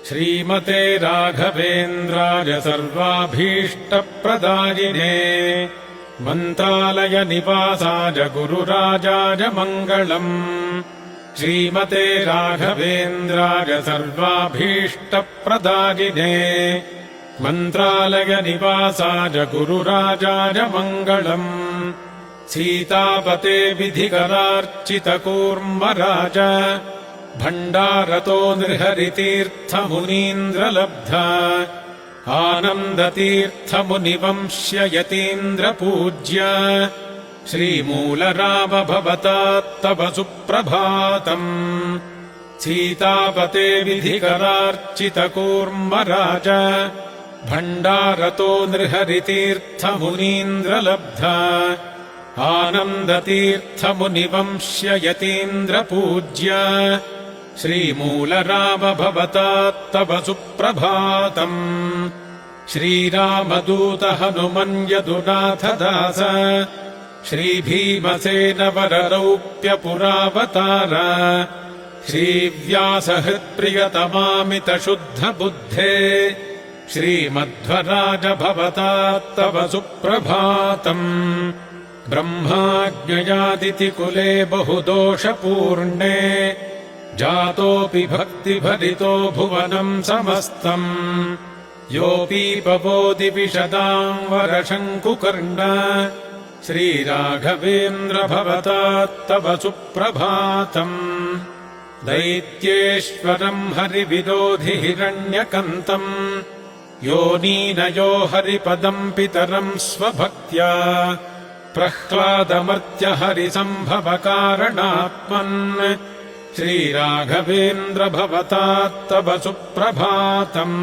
श्रीमते राघवेन्द्राय सर्वाभीष्टप्रदायिने मन्त्रालय निवासाय गुरुराजाय मङ्गलम्। श्रीमते राघवेन्द्राय सर्वाभीष्टप्रदायिने मन्त्रालय निवासाय गुरुराजाय मङ्गलम्। सीतापते विधिकरार्चितकूर्मराज भण्डारतो नृहरितीर्थमुनीन्द्रलब्धा आनन्दतीर्थमुनिवंश्य यतीन्द्रपूज्य श्रीमूलराम भवतात्तव सुप्रभातम्। सीतापते विधिकरार्चितकूर्मराज भण्डारतो नृहरितीर्थमुनीन्द्रलब्धा आनन्दतीर्थमुनिवंश्य यतीन्द्रपूज्य श्रीमूलराम भवतात्तव सुप्रभातम्। श्रीरामदूत हनुमन्यदुनाथ दास श्रीभीमसेन वररौप्यपुरावतार श्रीव्यासहृत्प्रियतमामितशुद्धबुद्धे श्रीमध्वराज भवतात्तव सुप्रभातम्। ब्रह्माज्ञयादितिकुले बहुदोषपूर्णे जातोऽपि भक्तिभरितो भुवनम् समस्तम् योऽपि पवोति विशदाम् वरशङ्कुकर्ण श्रीराघवेन्द्र भवतात्तव सुप्रभातम्। दैत्येश्वरम् हरिविरोधि हिरण्यकन्तम् योनीनयो हरिपदम् पितरम् स्वभक्त्या प्रह्लादमर्त्य हरिसम्भवकारणात्मन् श्रीराघवेन्द्र भवतात्तव सुप्रभातम्।